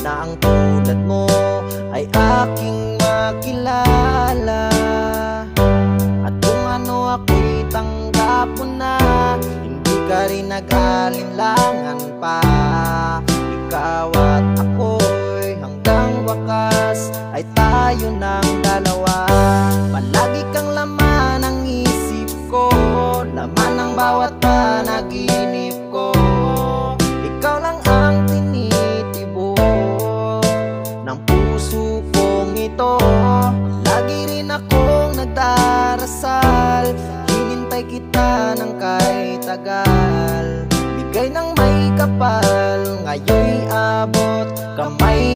na ang tulad mo ay aking makilala. At kung ano ako'y tanggap mo na, hindi ka rin nag-alinlangan pa. Ikaw at ako'y hanggang wakas ay tayo ng dalawa. Palagi kang laman ng isip ko, laman ng bawat panaginip ko. Ikaw lang ang tinitibok ng puso kong ito. Lagi rin akong nagdarasal, hinintay kita ng kahit tagal. Bigay ng may kapal, ngayon'y abot kamay.